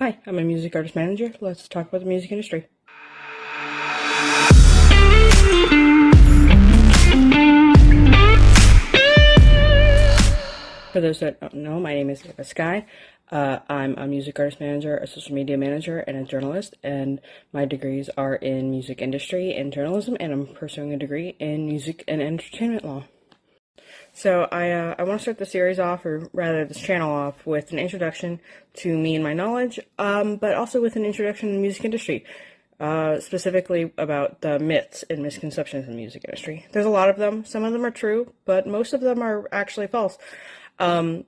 Hi, I'm a music artist manager. Let's talk about the music industry. For those that don't know, my name is Ava Sky. I'm a music artist manager, a social media manager, and a journalist, and my degrees are in music industry and journalism, and I'm pursuing a degree in music and entertainment law. So I want to start the series off, or rather this channel off, with an introduction to me and my knowledge, but also with an introduction to the music industry, specifically about the myths and misconceptions in the music industry. There's a lot of them. Some of them are true, but most of them are actually false. And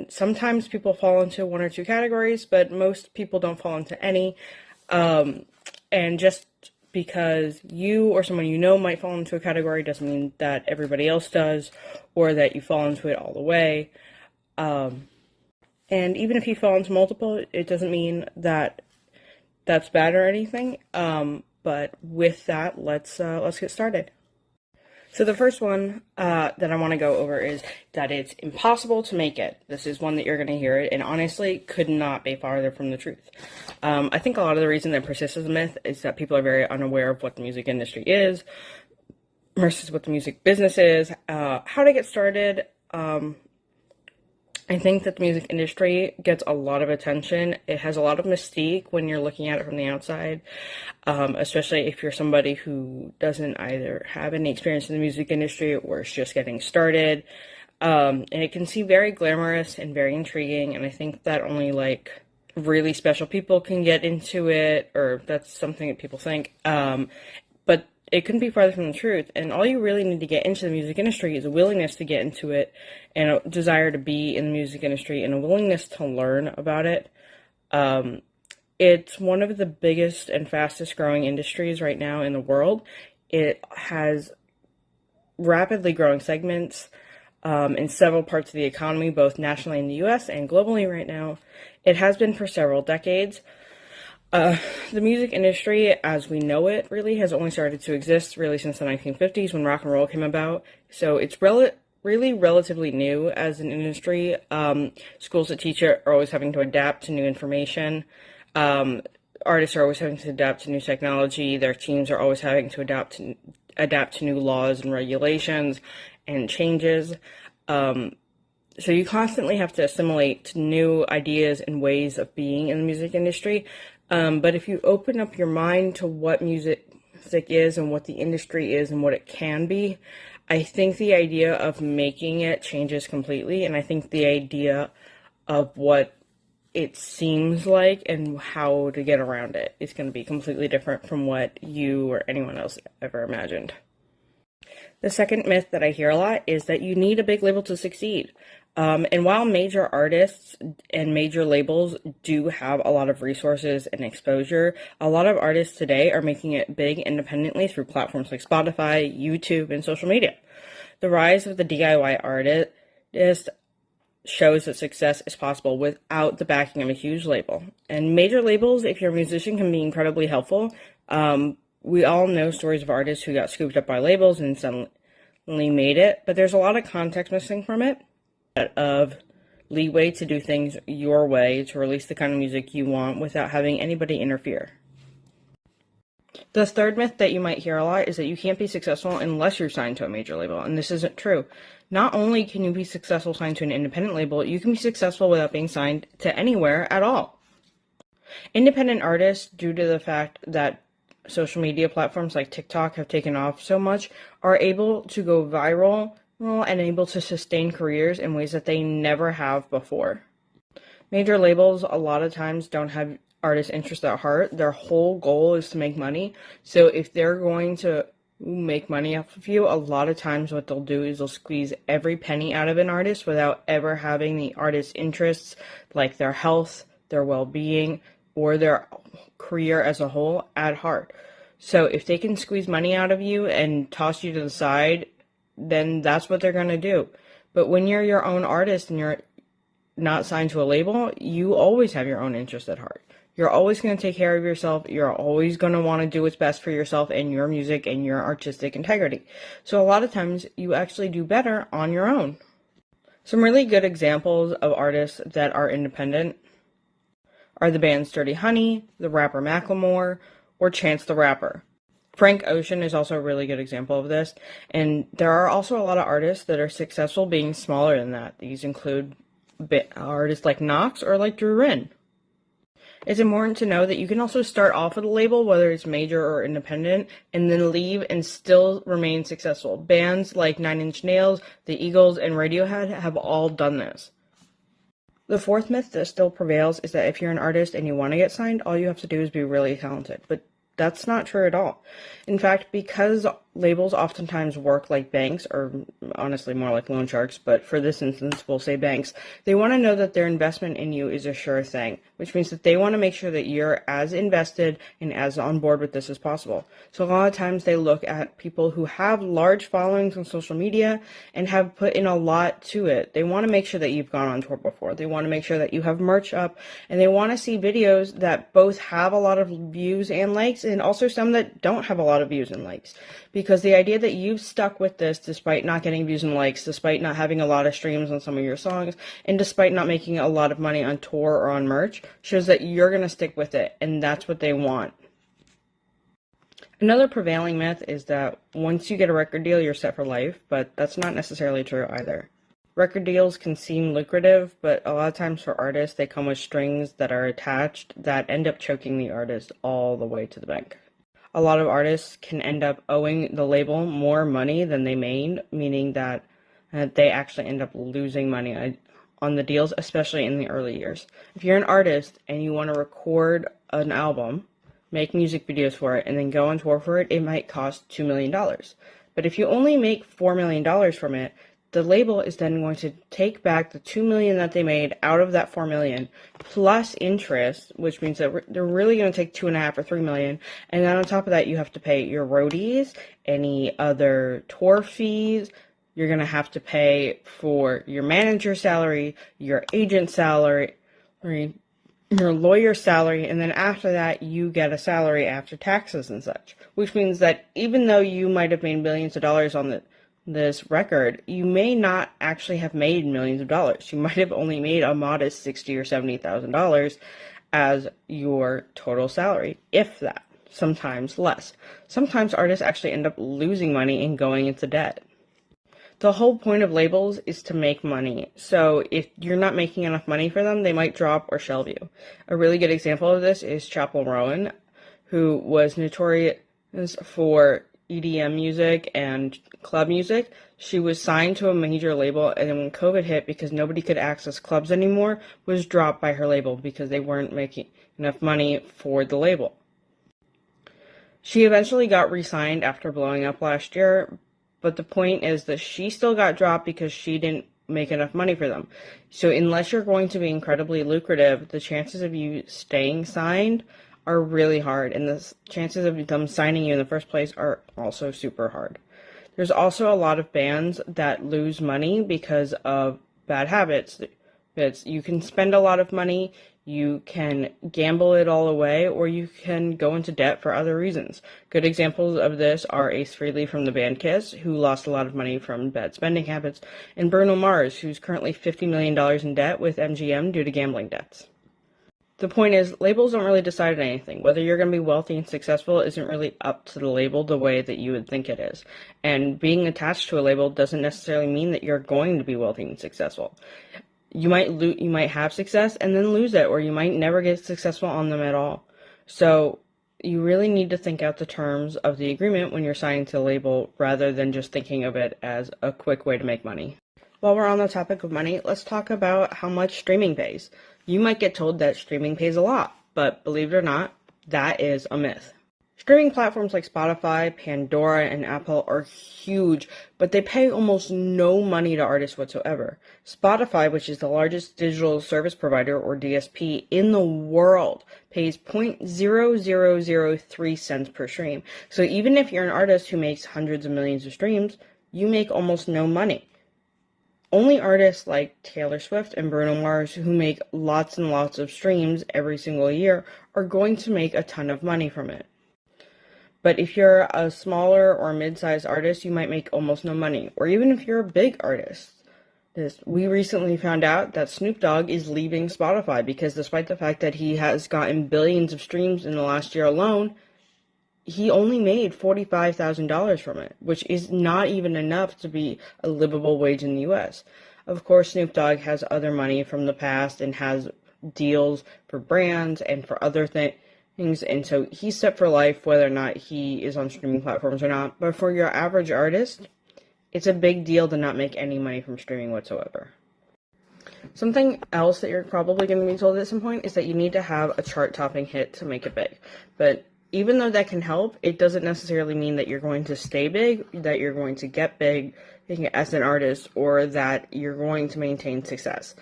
sometimes people fall into one or two categories, but most people don't fall into any. And just because you or someone you know might fall into a category doesn't mean that everybody else does, or that you fall into it all the way. And even if you fall into multiple, it doesn't mean that that's bad or anything. But with that, let's get started. So the first one that I want to go over is that it's impossible to make it. This is one that you're going to hear it, and honestly could not be farther from the truth. I think a lot of the reason that persists as a myth is that people are very unaware of what the music industry is versus what the music business is, how to get started. I think that the music industry gets a lot of attention. It has a lot of mystique when you're looking at it from the outside, especially if you're somebody who doesn't either have any experience in the music industry or is just getting started. And it can seem very glamorous and very intriguing, and I think that only really special people can get into it, or that's something that people think. But it couldn't be farther from the truth, and all you really need to get into the music industry is a willingness to get into it, and a desire to be in the music industry, and a willingness to learn about it. It's one of the biggest and fastest growing industries right now in the world. It has rapidly growing segments in several parts of the economy, both nationally in the US and globally right now. It has been for several decades. The music industry, as we know it, really has only started to exist really since the 1950s when rock and roll came about. So it's really relatively new as an industry. Schools that teach it are always having to adapt to new information. Artists are always having to adapt to new technology. Their teams are always having to adapt to new laws and regulations and changes. So you constantly have to assimilate to new ideas and ways of being in the music industry. But if you open up your mind to what music is and what the industry is and what it can be, I think the idea of making it changes completely. And I think the idea of what it seems like and how to get around it is going to be completely different from what you or anyone else ever imagined. The second myth that I hear a lot is that you need a big label to succeed. And while major artists and major labels do have a lot of resources and exposure, a lot of artists today are making it big independently through platforms like Spotify, YouTube, and social media. The rise of the DIY artist shows that success is possible without the backing of a huge label. And major labels, if you're a musician, can be incredibly helpful. We all know stories of artists who got scooped up by labels and suddenly made it, but there's a lot of context missing from it, of leeway to do things your way, to release the kind of music you want without having anybody interfere. The third myth that you might hear a lot is that you can't be successful unless you're signed to a major label, and this isn't true. Not only can you be successful signed to an independent label, you can be successful without being signed to anywhere at all. Independent artists, due to the fact that social media platforms like TikTok have taken off so much, are able to go viral and able to sustain careers in ways that they never have before. Major labels a lot of times don't have artists' interests at heart. Their whole goal is to make money. So if they're going to make money off of you, a lot of times what they'll do is they'll squeeze every penny out of an artist without ever having the artist's interests, like their health, their well-being, or their career as a whole, at heart. So if they can squeeze money out of you and toss you to the side, then that's what they're going to do. But when you're your own artist and you're not signed to a label, you always have your own interest at heart. You're always going to take care of yourself. You're always going to want to do what's best for yourself and your music and your artistic integrity. So a lot of times you actually do better on your own. Some really good examples of artists that are independent are the bands Dirty Honey, the rapper Macklemore, or Chance the Rapper. Frank Ocean is also a really good example of this, and there are also a lot of artists that are successful being smaller than that. These include artists like Knox or like Drew Rin. It's important to know that you can also start off with a label, whether it's major or independent, and then leave and still remain successful. Bands like Nine Inch Nails, the Eagles, and Radiohead have all done this. The fourth myth that still prevails is that if you're an artist and you want to get signed, all you have to do is be really talented. But that's not true at all. In fact, because labels oftentimes work like banks, or honestly more like loan sharks, but for this instance we'll say banks, they want to know that their investment in you is a sure thing, which means that they want to make sure that you're as invested and as on board with this as possible. So a lot of times they look at people who have large followings on social media and have put in a lot to it. They want to make sure that you've gone on tour before. They want to make sure that you have merch up, and they want to see videos that both have a lot of views and likes, and also some that don't have a lot of views and likes. Because the idea that you've stuck with this despite not getting views and likes, despite not having a lot of streams on some of your songs, and despite not making a lot of money on tour or on merch, shows that you're going to stick with it, and that's what they want. Another prevailing myth is that once you get a record deal, you're set for life, but that's not necessarily true either. Record deals can seem lucrative, but a lot of times for artists, they come with strings that are attached that end up choking the artist all the way to the bank. A lot of artists can end up owing the label more money than they made, meaning that they actually end up losing money on the deals, especially in the early years. If you're an artist and you want to record an album, make music videos for it, and then go on tour for it, it might cost $2 million. But if you only make $4 million from it, the label is then going to take back the $2 million that they made out of that $4 million plus interest, which means that they're really going to take $2.5 or $3 million. And then on top of that, you have to pay your roadies, any other tour fees. You're going to have to pay for your manager's salary, your agent's salary, your lawyer's salary, and then after that, you get a salary after taxes and such. Which means that even though you might have made millions of dollars on this record, you may not actually have made millions of dollars. You might have only made a modest $60,000 or $70,000 as your total salary, if that. Sometimes less. Sometimes artists actually end up losing money and going into debt. The whole point of labels is to make money. So if you're not making enough money for them, they might drop or shelve you. A really good example of this is Chappell Roan, who was notorious for EDM music and club music. She was signed to a major label, and then when COVID hit, because nobody could access clubs anymore, was dropped by her label because they weren't making enough money for the label. She eventually got re-signed after blowing up last year, but the point is that she still got dropped because she didn't make enough money for them. So unless you're going to be incredibly lucrative, the chances of you staying signed are really hard, and the chances of them signing you in the first place are also super hard. There's also a lot of bands that lose money because of bad habits. You can spend a lot of money, you can gamble it all away, or you can go into debt for other reasons. Good examples of this are Ace Frehley from the band Kiss, who lost a lot of money from bad spending habits, and Bruno Mars, who's currently $50 million in debt with MGM due to gambling debts. The point is, labels don't really decide anything. Whether you're going to be wealthy and successful isn't really up to the label the way that you would think it is. And being attached to a label doesn't necessarily mean that you're going to be wealthy and successful. You might have success and then lose it, or you might never get successful on them at all. So you really need to think out the terms of the agreement when you're signing to a label, rather than just thinking of it as a quick way to make money. While we're on the topic of money, let's talk about how much streaming pays. You might get told that streaming pays a lot, but believe it or not, that is a myth. Streaming platforms like Spotify, Pandora, and Apple are huge, but they pay almost no money to artists whatsoever. Spotify, which is the largest digital service provider, or DSP, in the world, pays 0.0003 cents per stream. So even if you're an artist who makes hundreds of millions of streams, you make almost no money. Only artists like Taylor Swift and Bruno Mars, who make lots and lots of streams every single year, are going to make a ton of money from it. But if you're a smaller or mid-sized artist, you might make almost no money. Or even if you're a big artist, We recently found out that Snoop Dogg is leaving Spotify because despite the fact that he has gotten billions of streams in the last year alone, he only made $45,000 from it, which is not even enough to be a livable wage in the US. Of course, Snoop Dogg has other money from the past and has deals for brands and for other things, and so he's set for life whether or not he is on streaming platforms or not. But for your average artist, it's a big deal to not make any money from streaming whatsoever. Something else that you're probably going to be told at some point is that you need to have a chart-topping hit to make it big. But even though that can help, it doesn't necessarily mean that you're going to stay big, that you're going to get big as an artist, or that you're going to maintain success.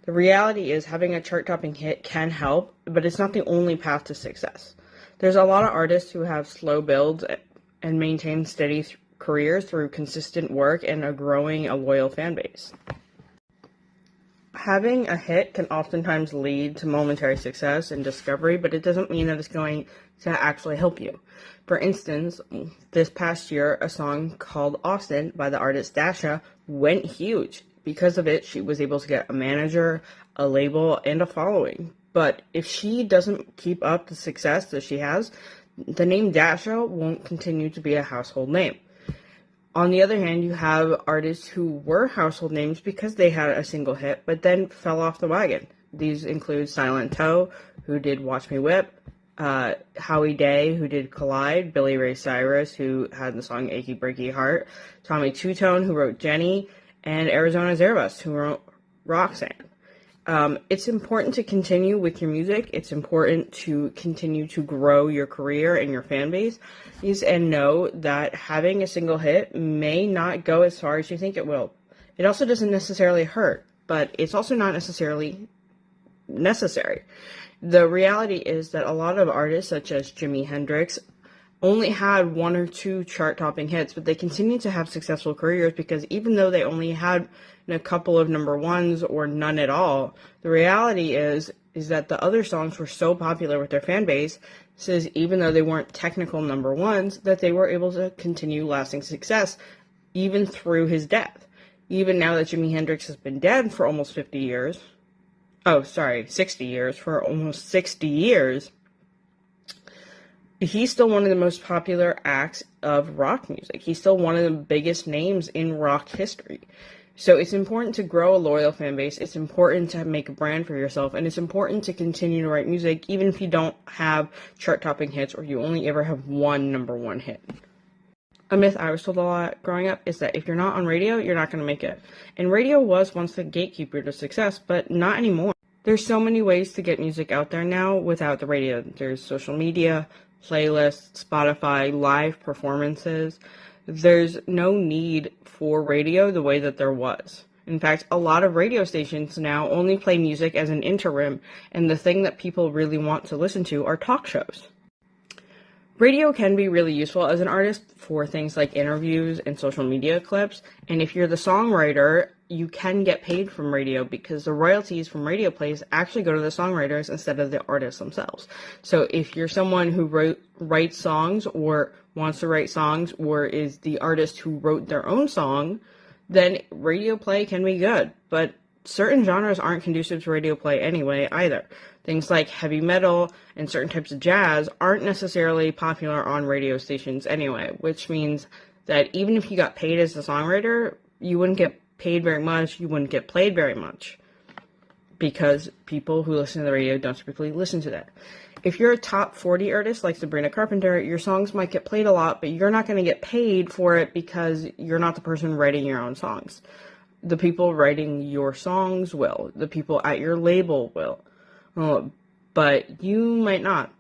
The reality is having a chart-topping hit can help, but it's not the only path to success. There's a lot of artists who have slow builds and maintain steady careers through consistent work and a loyal fan base. Having a hit can oftentimes lead to momentary success and discovery, but it doesn't mean that it's going to actually help you. For instance, this past year, a song called Austin by the artist Dasha went huge. Because of it, she was able to get a manager, a label, and a following. But if she doesn't keep up the success that she has, the name Dasha won't continue to be a household name. On the other hand, you have artists who were household names because they had a single hit, but then fell off the wagon. These include Silent Toe, who did Watch Me Whip, Howie Day, who did Collide, Billy Ray Cyrus, who had the song Achy Breaky Heart, Tommy Two-Tone, who wrote Jenny, and Arizona Zervas, who wrote Roxanne. It's important to continue with your music. It's important to continue to grow your career and your fan base. And know that having a single hit may not go as far as you think it will. It also doesn't necessarily hurt, but it's also not necessarily necessary. The reality is that a lot of artists, such as Jimi Hendrix, only had one or two chart-topping hits, but they continued to have successful careers because even though they only had a couple of number ones or none at all, the reality is that the other songs were so popular with their fan base, says even though they weren't technical number ones, that they were able to continue lasting success even through his death. Even now that Jimi Hendrix has been dead for almost 60 years, for almost 60 years, he's still one of the most popular acts of rock music. He's still one of the biggest names in rock history. So it's important to grow a loyal fan base. It's important to make a brand for yourself. And it's important to continue to write music, even if you don't have chart-topping hits or you only ever have one number one hit. A myth I was told a lot growing up is that if you're not on radio, you're not going to make it. And radio was once the gatekeeper to success, but not anymore. There's so many ways to get music out there now without the radio. There's social media, playlists, Spotify, live performances. There's no need for radio the way that there was. In fact, a lot of radio stations now only play music as an interim, and the thing that people really want to listen to are talk shows. Radio can be really useful as an artist for things like interviews and social media clips, and if you're the songwriter, you can get paid from radio because the royalties from radio plays actually go to the songwriters instead of the artists themselves. So if you're someone who writes songs or wants to write songs or is the artist who wrote their own song, then radio play can be good. But certain genres aren't conducive to radio play anyway either. Things like heavy metal and certain types of jazz aren't necessarily popular on radio stations anyway, which means that even if you got paid as a songwriter, you wouldn't get paid very much, you wouldn't get played very much because people who listen to the radio don't typically listen to that. If you're a top 40 artist like Sabrina Carpenter, your songs might get played a lot, but you're not going to get paid for it because you're not the person writing your own songs. The people writing your songs will. The people at your label will. But you might not.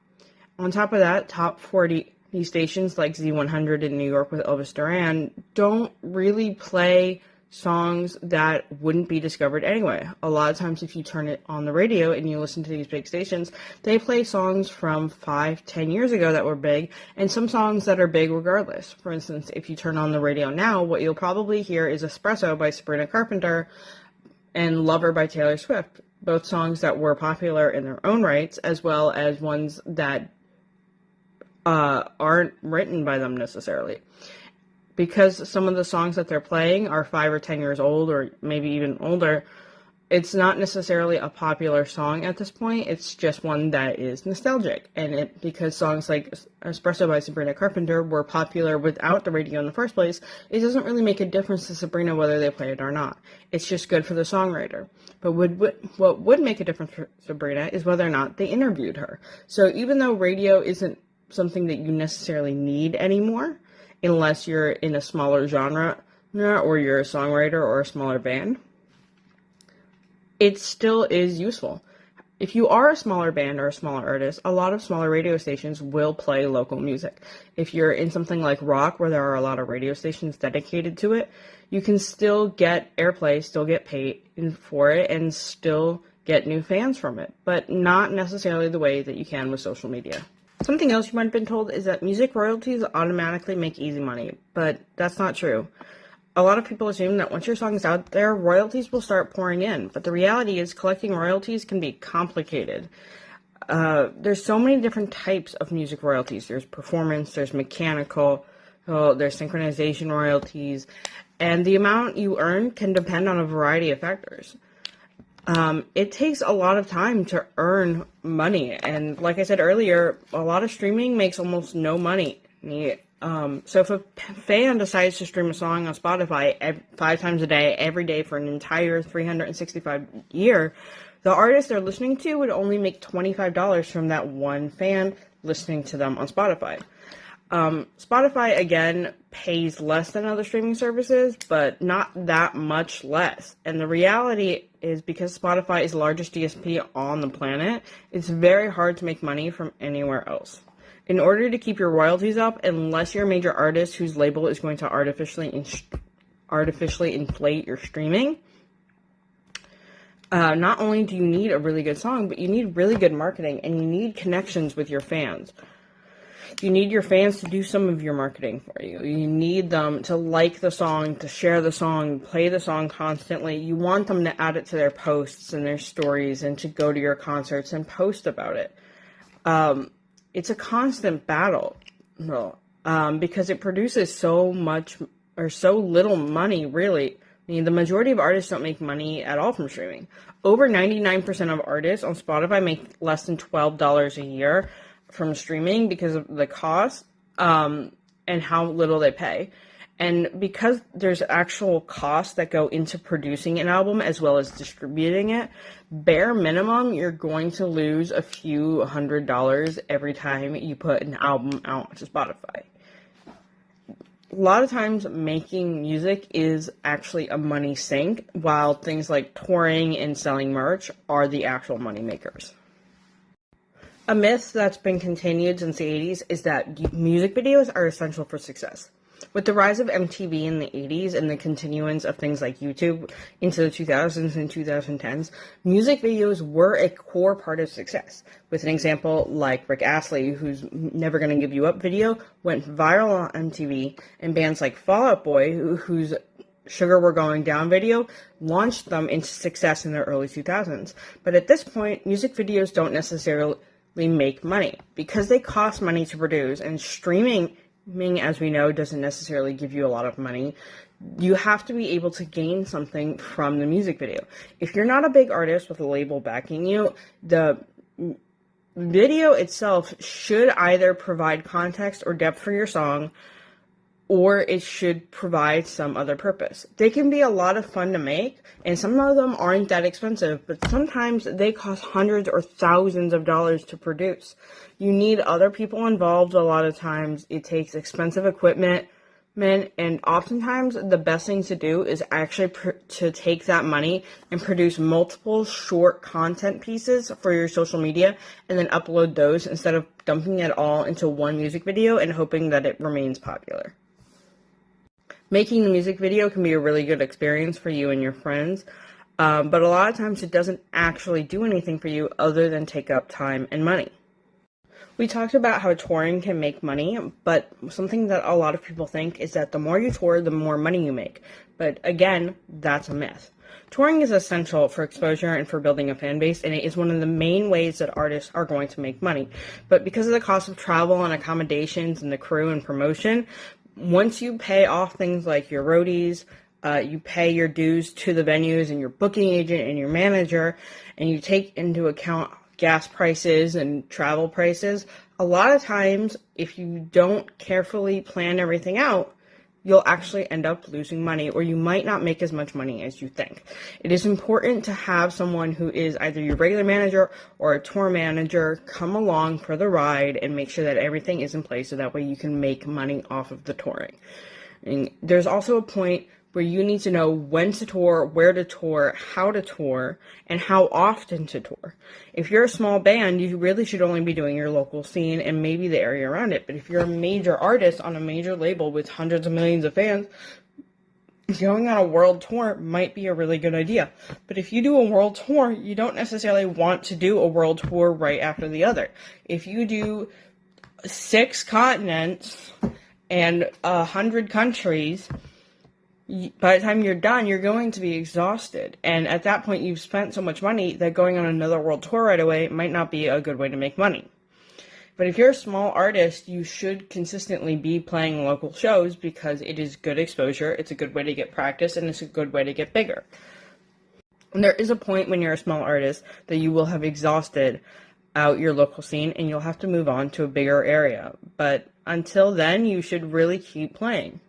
On top of that, top 40 stations like Z100 in New York with Elvis Duran don't really play songs that wouldn't be discovered anyway. A lot of times if you turn it on the radio and you listen to these big stations, they play songs from 5-10 years ago that were big, and some songs that are big regardless. For instance, if you turn on the radio now, what you'll probably hear is Espresso by Sabrina Carpenter and Lover by Taylor Swift, both songs that were popular in their own rights, as well as ones that aren't written by them necessarily. because some of the songs that they're playing are 5 or 10 years old, or maybe even older, it's not necessarily a popular song at this point. It's just one that is nostalgic. And because songs like Espresso by Sabrina Carpenter were popular without the radio in the first place, it doesn't really make a difference to Sabrina whether they play it or not. It's just good for the songwriter. But what would make a difference for Sabrina is whether or not they interviewed her. So even though radio isn't something that you necessarily need anymore, unless you're in a smaller genre or you're a songwriter or a smaller band, it still is useful. If you are a smaller band or a smaller artist, a lot of smaller radio stations will play local music. If you're in something like rock, where there are a lot of radio stations dedicated to it, you can still get airplay, still get paid for it, and still get new fans from it, but not necessarily the way that you can with social media. Something else you might have been told is that music royalties automatically make easy money, but that's not true. A lot of people assume that once your song is out there, royalties will start pouring in, but the reality is collecting royalties can be complicated. There's so many different types of music royalties. There's performance, there's mechanical, there's synchronization royalties, and the amount you earn can depend on a variety of factors. It takes a lot of time to earn money, and like I said earlier, a lot of streaming makes almost no money. So if a fan decides to stream a song on Spotify 5 times a day, every day for an entire 365 year, the artist they're listening to would only make $25 from that one fan listening to them on Spotify. Spotify, again, pays less than other streaming services, but not that much less. And the reality is, because Spotify is the largest DSP on the planet, it's very hard to make money from anywhere else. In order to keep your royalties up, unless you're a major artist whose label is going to artificially inflate your streaming, not only do you need a really good song, but you need really good marketing, and you need connections with your fans. You need your fans to do some of your marketing for you. You need them to like the song, to share the song, play the song constantly. You want them to add it to their posts and their stories, and to go to your concerts and post about it. It's a constant battle, because it produces so much or so little money, really. I mean, the majority of artists don't make money at all from streaming. Over 99% of artists on Spotify make less than $12 a year from streaming because of the cost and how little they pay. And because there's actual costs that go into producing an album as well as distributing it, bare minimum, you're going to lose a few $100s every time you put an album out to Spotify. A lot of times, making music is actually a money sink, while things like touring and selling merch are the actual money makers. A myth that's been continued since the 80s is that music videos are essential for success. With the rise of MTV in the 80s and the continuance of things like YouTube into the 2000s and 2010s, music videos were a core part of success. With an example like Rick Astley, whose Never Gonna Give You Up video went viral on MTV, and bands like Fall Out Boy, whose Sugar We're Going Down video launched them into success in the early 2000s. But at this point, music videos don't necessarily make money because they cost money to produce, and streaming, as we know, doesn't necessarily give you a lot of money. You have to be able to gain something from the music video. If you're not a big artist with a label backing you, the video itself should either provide context or depth for your song, or it should provide some other purpose. They can be a lot of fun to make, and some of them aren't that expensive, but sometimes they cost hundreds or thousands of dollars to produce. You need other people involved a lot of times. It takes expensive equipment, and oftentimes the best thing to do is actually to take that money and produce multiple short content pieces for your social media, and then upload those instead of dumping it all into one music video and hoping that it remains popular. Making the music video can be a really good experience for you and your friends, but a lot of times it doesn't actually do anything for you other than take up time and money. We talked about how touring can make money, but something that a lot of people think is that the more you tour, the more money you make. But again, that's a myth. Touring is essential for exposure and for building a fan base, and it is one of the main ways that artists are going to make money. But because of the cost of travel and accommodations and the crew and promotion, Once you pay off things like your roadies, you pay your dues to the venues and your booking agent and your manager, and you take into account gas prices and travel prices, a lot of times, if you don't carefully plan everything out, you'll actually end up losing money, or you might not make as much money as you think. It is important to have someone who is either your regular manager or a tour manager come along for the ride and make sure that everything is in place so that way you can make money off of the touring. And there's also a point where you need to know when to tour, where to tour, how to tour, and how often to tour. If you're a small band, you really should only be doing your local scene and maybe the area around it. But if you're a major artist on a major label with hundreds of millions of fans, going on a world tour might be a really good idea. But if you do a world tour, you don't necessarily want to do a world tour right after the other. If you do 6 continents and 100 countries, by the time you're done, you're going to be exhausted. And at that point, you've spent so much money that going on another world tour right away might not be a good way to make money. But if you're a small artist, you should consistently be playing local shows because it is good exposure, it's a good way to get practice, and it's a good way to get bigger. And there is a point when you're a small artist that you will have exhausted out your local scene and you'll have to move on to a bigger area. But until then, you should really keep playing.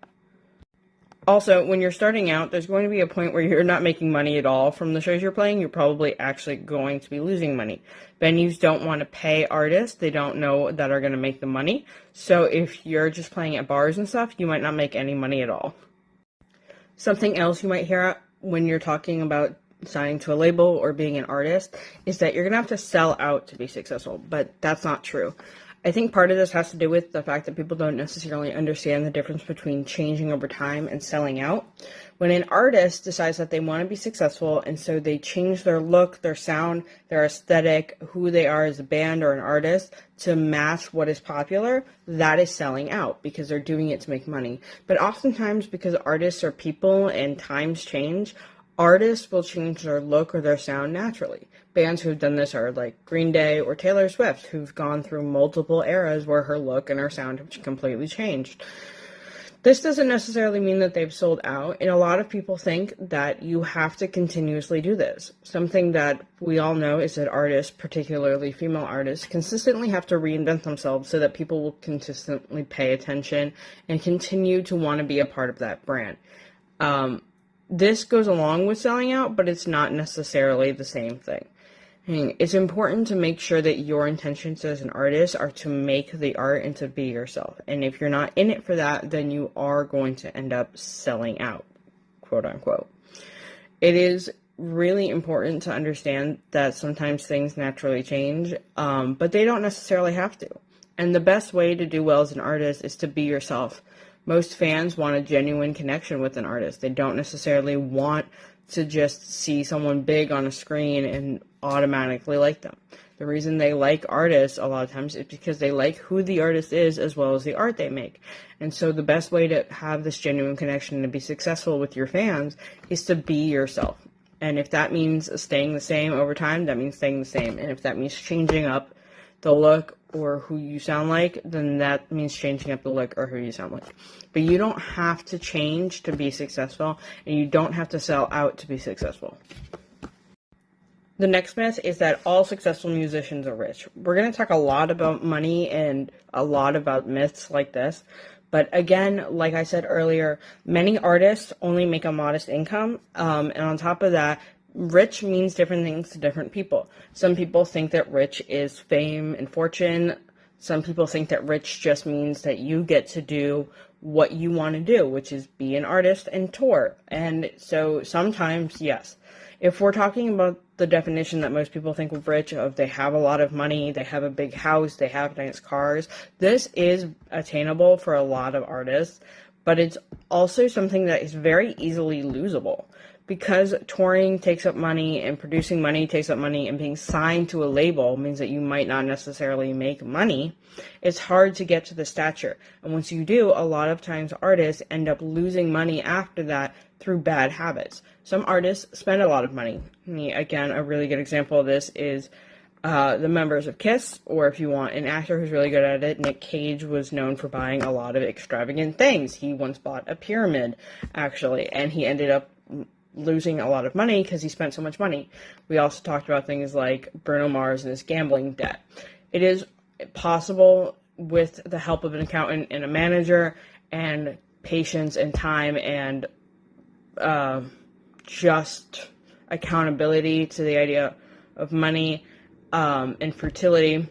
Also, when you're starting out, there's going to be a point where you're not making money at all from the shows you're playing. You're probably actually going to be losing money. Venues don't want to pay artists. They don't know that are going to make the money. So if you're just playing at bars and stuff, you might not make any money at all. Something else you might hear when you're talking about signing to a label or being an artist is that you're going to have to sell out to be successful, but that's not true. I think part of this has to do with the fact that people don't necessarily understand the difference between changing over time and selling out. When an artist decides that they want to be successful and so they change their look, their sound, their aesthetic, who they are as a band or an artist to match what is popular, that is selling out because they're doing it to make money. But oftentimes, because artists are people and times change, artists will change their look or their sound naturally. Bands who've done this are like Green Day or Taylor Swift, who've gone through multiple eras where her look and her sound have completely changed. This doesn't necessarily mean that they've sold out, and a lot of people think that you have to continuously do this. Something that we all know is that artists, particularly female artists, consistently have to reinvent themselves so that people will consistently pay attention and continue to want to be a part of that brand. This goes along with selling out, but it's not necessarily the same thing. It's important to make sure that your intentions as an artist are to make the art and to be yourself. And if you're not in it for that, then you are going to end up selling out, quote unquote. It is really important to understand that sometimes things naturally change, but they don't necessarily have to. And the best way to do well as an artist is to be yourself. Most fans want a genuine connection with an artist. They don't necessarily want to just see someone big on a screen and automatically like them. The reason they like artists a lot of times is because they like who the artist is as well as the art they make. And so the best way to have this genuine connection and to be successful with your fans is to be yourself. And if that means staying the same over time, that means staying the same. And if that means changing up the look or who you sound like, then that means changing up the look or who you sound like. But you don't have to change to be successful, and you don't have to sell out to be successful. The next myth is that all successful musicians are rich. We're going to talk a lot about money and a lot about myths like this. But again, like I said earlier, many artists only make a modest income. And on top of that, rich means different things to different people. Some people think that rich is fame and fortune. Some people think that rich just means that you get to do what you want to do, which is be an artist and tour. And so sometimes, yes. If we're talking about the definition that most people think of rich, of they have a lot of money, they have a big house, they have nice cars, this is attainable for a lot of artists, but it's also something that is very easily losable. Because touring takes up money and producing money takes up money and being signed to a label means that you might not necessarily make money, it's hard to get to the stature. And once you do, a lot of times artists end up losing money after that through bad habits. Some artists spend a lot of money. Again, a really good example of this is the members of Kiss, or if you want an actor who's really good at it, Nick Cage was known for buying a lot of extravagant things. He once bought a pyramid, actually, and he ended up losing a lot of money because he spent so much money. We also talked about things like Bruno Mars and his gambling debt. It is possible, with the help of an accountant and a manager and patience and time and just accountability to the idea of money and fertility,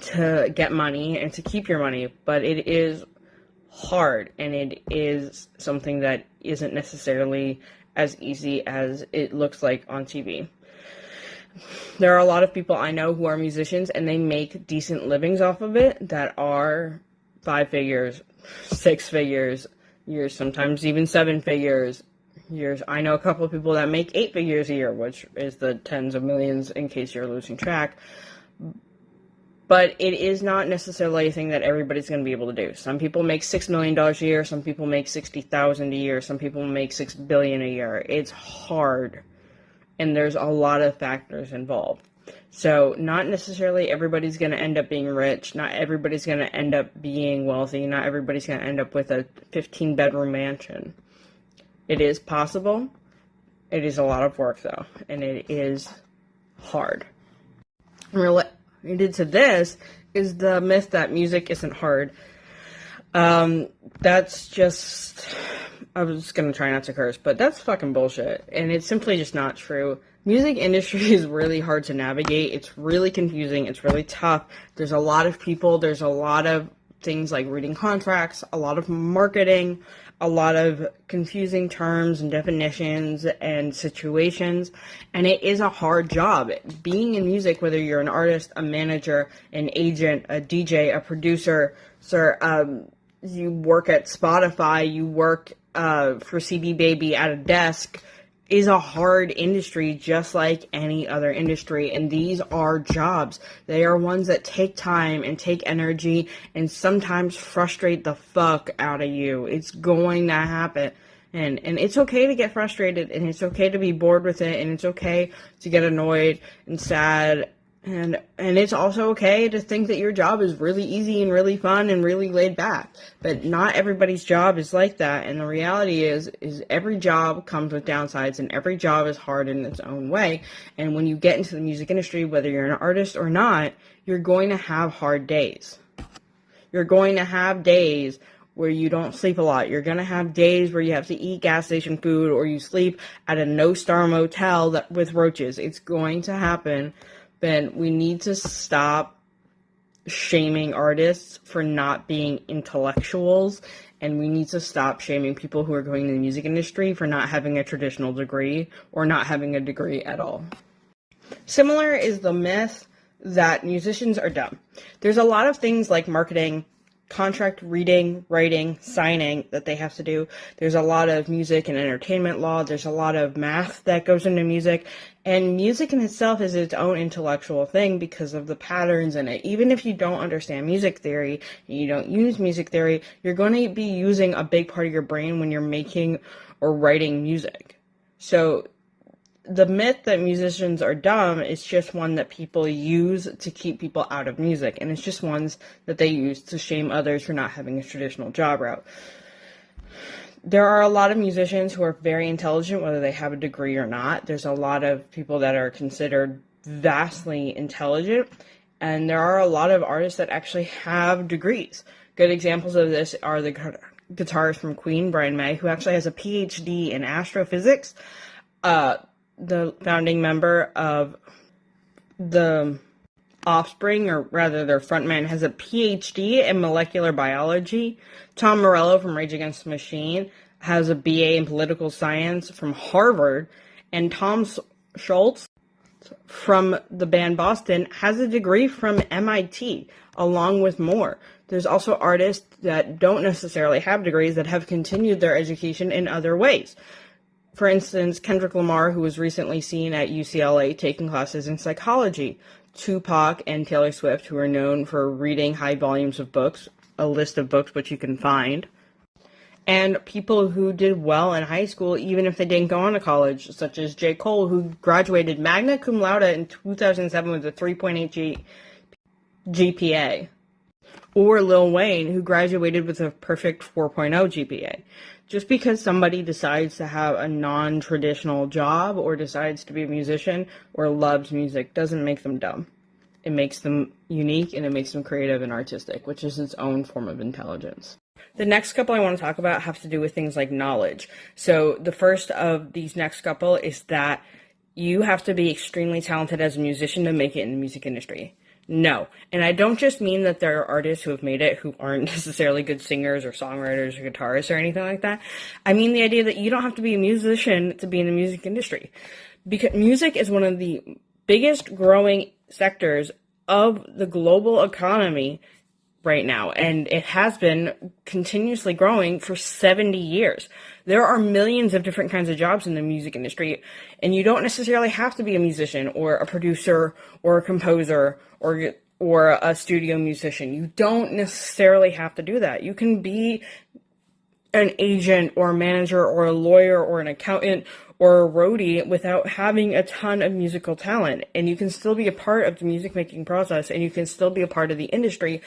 to get money and to keep your money. But it is hard, and it is something that isn't necessarily as easy as it looks like on TV. There are a lot of people I know who are musicians, and they make decent livings off of it that are 5 figures, 6 figures, years, sometimes even 7 figures years. I know a couple of people that make 8 figures a year, which is the tens of millions in case you're losing track. But it is not necessarily a thing that everybody's going to be able to do. Some people make $6 million a year, some people make $60,000 a year, some people make $6 billion a year. It's hard, and there's a lot of factors involved. So not necessarily everybody's going to end up being rich, not everybody's going to end up being wealthy, not everybody's going to end up with a 15-bedroom mansion. It is possible. It is a lot of work, though, and it is hard. Related to this is the myth that music isn't hard. That's just, I was going to try not to curse, but that's fucking bullshit, and it's simply just not true. Music industry is really hard to navigate. It's really confusing. It's really tough. There's a lot of people. There's a lot of things like reading contracts, a lot of marketing, a lot of confusing terms and definitions and situations, and it is a hard job. Being in music, whether you're an artist, a manager, an agent, a DJ, a producer, you work at Spotify, you work for CD Baby at a desk, is a hard industry just like any other industry, and these are jobs. They are ones that take time and take energy and sometimes frustrate the fuck out of you. It's going to happen, and it's okay to get frustrated, and it's okay to be bored with it, and it's okay to get annoyed and sad, and it's also okay to think that your job is really easy and really fun and really laid back. But not everybody's job is like that, and the reality is every job comes with downsides, and every job is hard in its own way. And when you get into the music industry, whether you're an artist or not, you're going to have hard days. You're going to have days where you don't sleep a lot. You're going to have days where you have to eat gas station food, or you sleep at a no-star motel with roaches. It's going to happen. Then we need to stop shaming artists for not being intellectuals, and we need to stop shaming people who are going to the music industry for not having a traditional degree or not having a degree at all. Similar is the myth that musicians are dumb. There's a lot of things like marketing, contract reading, writing, signing that they have to do. There's a lot of music and entertainment law. There's a lot of math that goes into music. And music in itself is its own intellectual thing because of the patterns in it. Even if you don't understand music theory, and you don't use music theory, you're going to be using a big part of your brain when you're making or writing music. So the myth that musicians are dumb is just one that people use to keep people out of music, and it's just ones that they use to shame others for not having a traditional job route. There are a lot of musicians who are very intelligent, whether they have a degree or not. There's a lot of people that are considered vastly intelligent, and there are a lot of artists that actually have degrees. Good examples of this are the guitarist from Queen, Brian May, who actually has a PhD in astrophysics. The founding member of the Offspring, or rather their frontman, has a PhD in molecular biology. Tom Morello from Rage Against the Machine has a BA in political science from Harvard. And Tom Schultz from the band Boston has a degree from MIT, along with more. There's also artists that don't necessarily have degrees that have continued their education in other ways. For instance, Kendrick Lamar, who was recently seen at UCLA taking classes in psychology. Tupac and Taylor Swift, who are known for reading high volumes of books, a list of books which you can find. and people who did well in high school, even if they didn't go on to college, such as J. Cole, who graduated magna cum laude in 2007 with a 3.8 GPA, or Lil Wayne, who graduated with a perfect 4.0 GPA. Just because somebody decides to have a non-traditional job or decides to be a musician or loves music doesn't make them dumb. It makes them unique and it makes them creative and artistic, which is its own form of intelligence. The next couple I want to talk about have to do with things like knowledge. So the first of these next couple is that you have to be extremely talented as a musician to make it in the music industry. No. And I don't just mean that there are artists who have made it who aren't necessarily good singers or songwriters or guitarists or anything like that. I mean the idea that you don't have to be a musician to be in the music industry. Because music is one of the biggest growing sectors of the global economy right now, and it has been continuously growing for 70 years. There are millions of different kinds of jobs in the music industry, and you don't necessarily have to be a musician or a producer or a composer or a studio musician. You don't necessarily have to do that. You can be an agent or a manager or a lawyer or an accountant or a roadie without having a ton of musical talent, and you can still be a part of the music making process, and you can still be a part of the industry.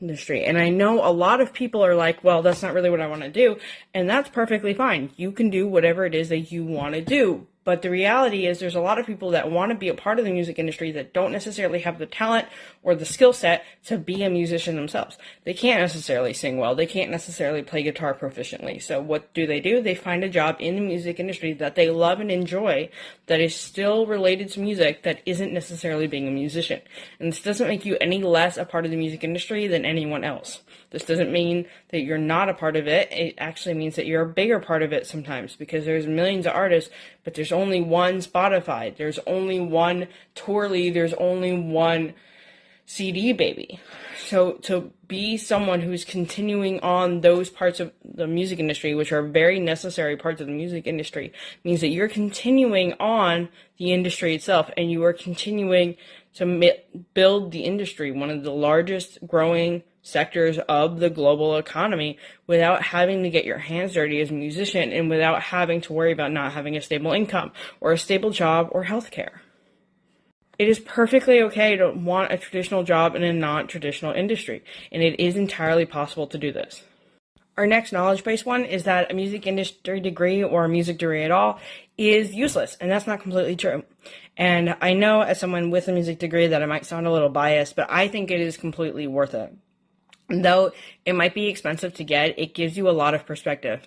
And I know a lot of people are like, well, that's not really what I want to do. And that's perfectly fine. You can do whatever it is that you want to do. But the reality is there's a lot of people that want to be a part of the music industry that don't necessarily have the talent or the skill set to be a musician themselves. They can't necessarily sing well. They can't necessarily play guitar proficiently. So what do? They find a job in the music industry that they love and enjoy that is still related to music that isn't necessarily being a musician. And this doesn't make you any less a part of the music industry than anyone else. This doesn't mean that you're not a part of it. It actually means that you're a bigger part of it sometimes, because there's millions of artists, but there's only one Spotify. There's only one Tourly. There's only one CD baby. So to be someone who's continuing on those parts of the music industry, which are very necessary parts of the music industry, means that you're continuing on the industry itself, and you are continuing to build the industry, one of the largest growing sectors of the global economy, without having to get your hands dirty as a musician and without having to worry about not having a stable income or a stable job or healthcare. It is perfectly okay to want a traditional job in a non-traditional industry, and it is entirely possible to do this. Our next knowledge-based one is that a music industry degree or a music degree at all is useless, and that's not completely true. And I know as someone with a music degree that I might sound a little biased, but I think it is completely worth it. Though it might be expensive to get, it gives you a lot of perspective.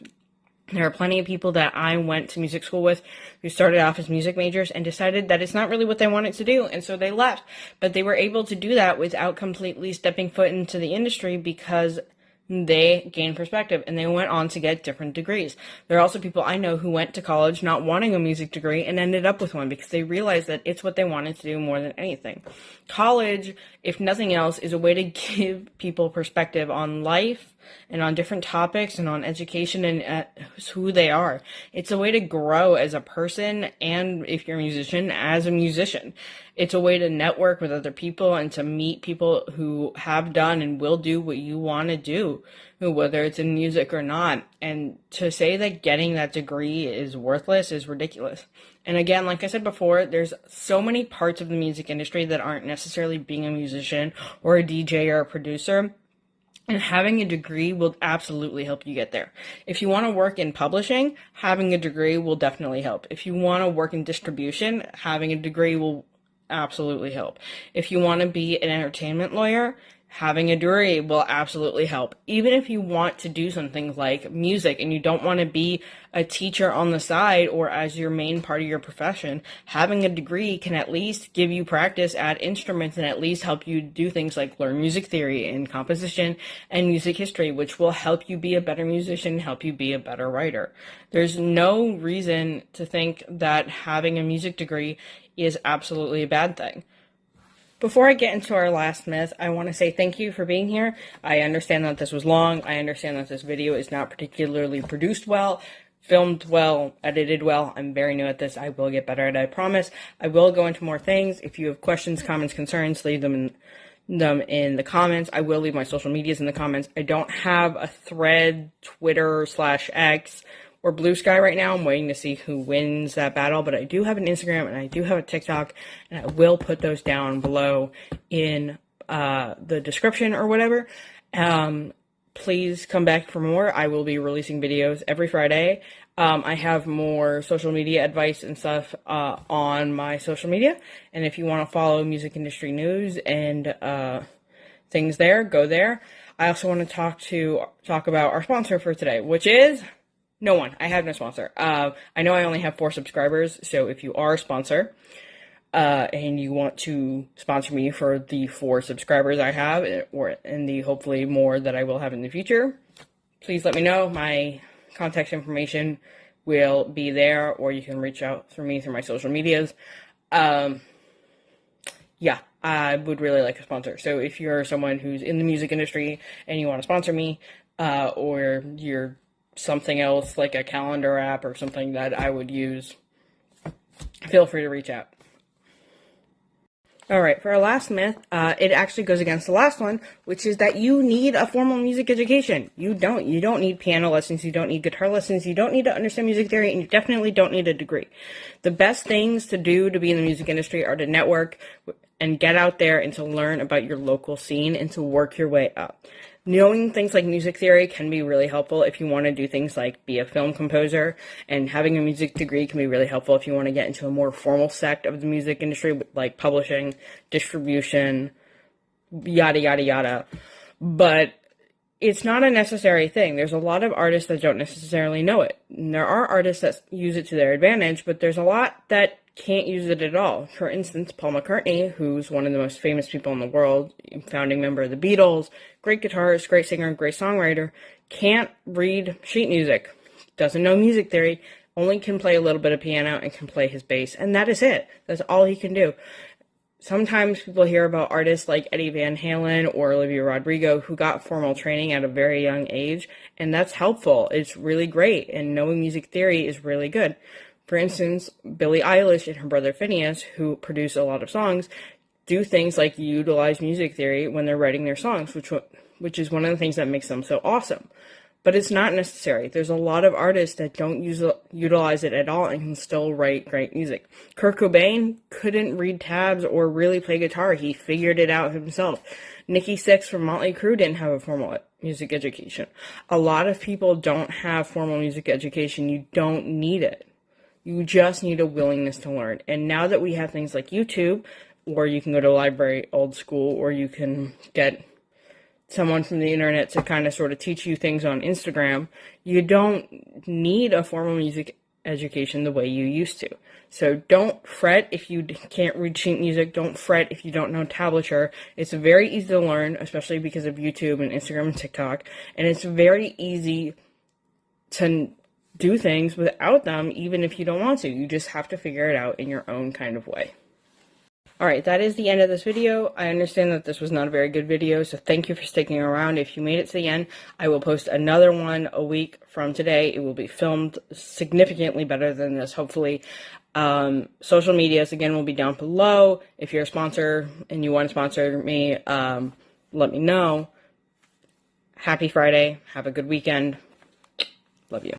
There are plenty of people that I went to music school with who started off as music majors and decided that it's not really what they wanted to do, and so they left. But they were able to do that without completely stepping foot into the industry because they gained perspective and they went on to get different degrees. There are also people I know who went to college not wanting a music degree and ended up with one because they realized that it's what they wanted to do more than anything. College, if nothing else, is a way to give people perspective on life and on different topics and on education and who they are. It's a way to grow as a person, and if you're a musician, as a musician. It's a way to network with other people and to meet people who have done and will do what you want to do, whether it's in music or not. And to say that getting that degree is worthless is ridiculous. And again, like I said before, there's so many parts of the music industry that aren't necessarily being a musician or a DJ or a producer. And having a degree will absolutely help you get there. If you want to work in publishing, having a degree will definitely help. If you want to work in distribution, having a degree will absolutely help. If you want to be an entertainment lawyer, having a degree will absolutely help. Even if you want to do something like music and you don't want to be a teacher on the side or as your main part of your profession, having a degree can at least give you practice at instruments and at least help you do things like learn music theory and composition and music history, which will help you be a better musician, help you be a better writer. There's no reason to think that having a music degree is absolutely a bad thing. Before I get into our last myth, I want to say thank you for being here. I understand that this was long. I understand that this video is not particularly produced well, filmed well, edited well. I'm very new at this. I will get better at it, I promise. I will go into more things. If you have questions, comments, concerns, leave them in them in the comments. I will leave my social medias in the comments. I don't have a Thread, Twitter /X, or Blue Sky right now. I'm waiting to see who wins that battle, but I do have an Instagram and I do have a TikTok, and I will put those down below in the description or whatever. Please come back for more. I will be releasing videos every Friday. I have more social media advice and stuff on my social media, and if you want to follow music industry news and things there, go there. I also want to talk about our sponsor for today, which is no one. I have no sponsor. I know I only have 4 subscribers, so if you are a sponsor and you want to sponsor me for the 4 subscribers I have, or in the hopefully more that I will have in the future, please let me know. My contact information will be there, or you can reach out through me through my social medias. Yeah, I would really like a sponsor. So if you're someone who's in the music industry and you want to sponsor me, or you're something else like a calendar app or something that I would use, feel free to reach out. Alright, for our last myth, it actually goes against the last one, which is that you need a formal music education. You don't. You don't need piano lessons, you don't need guitar lessons, you don't need to understand music theory, and you definitely don't need a degree. The best things to do to be in the music industry are to network and get out there and to learn about your local scene and to work your way up. Knowing things like music theory can be really helpful if you want to do things like be a film composer, and having a music degree can be really helpful if you want to get into a more formal sect of the music industry, like publishing, distribution, yada, yada, yada. But it's not a necessary thing. There's a lot of artists that don't necessarily know it. And there are artists that use it to their advantage, but there's a lot that can't use it at all. For instance, Paul McCartney, who's one of the most famous people in the world, founding member of the Beatles, great guitarist, great singer, great songwriter, can't read sheet music, doesn't know music theory, only can play a little bit of piano and can play his bass, and that is it. That's all he can do. Sometimes people hear about artists like Eddie Van Halen or Olivia Rodrigo who got formal training at a very young age, and that's helpful. It's really great, and knowing music theory is really good. For instance, Billie Eilish and her brother Phineas, who produce a lot of songs, do things like utilize music theory when they're writing their songs, which is one of the things that makes them so awesome. But it's not necessary. There's a lot of artists that don't utilize it at all and can still write great music. Kurt Cobain couldn't read tabs or really play guitar. He figured it out himself. Nikki Sixx from Motley Crue didn't have a formal music education. A lot of people don't have formal music education. You don't need it. You just need a willingness to learn. And now that we have things like YouTube, or you can go to a library old school, or you can get someone from the internet to kind of sort of teach you things on Instagram, you don't need a formal music education the way you used to. So don't fret if you can't read sheet music. Don't fret if you don't know tablature. It's very easy to learn, especially because of YouTube and Instagram and TikTok. And it's very easy to do things without them, even if you don't want to. You just have to figure it out in your own kind of way. Alright, that is the end of this video. I understand that this was not a very good video, so thank you for sticking around. If you made it to the end, I will post another one a week from today. It will be filmed significantly better than this, hopefully. Social medias, again, will be down below. If you're a sponsor and you want to sponsor me, let me know. Happy Friday. Have a good weekend. Love you.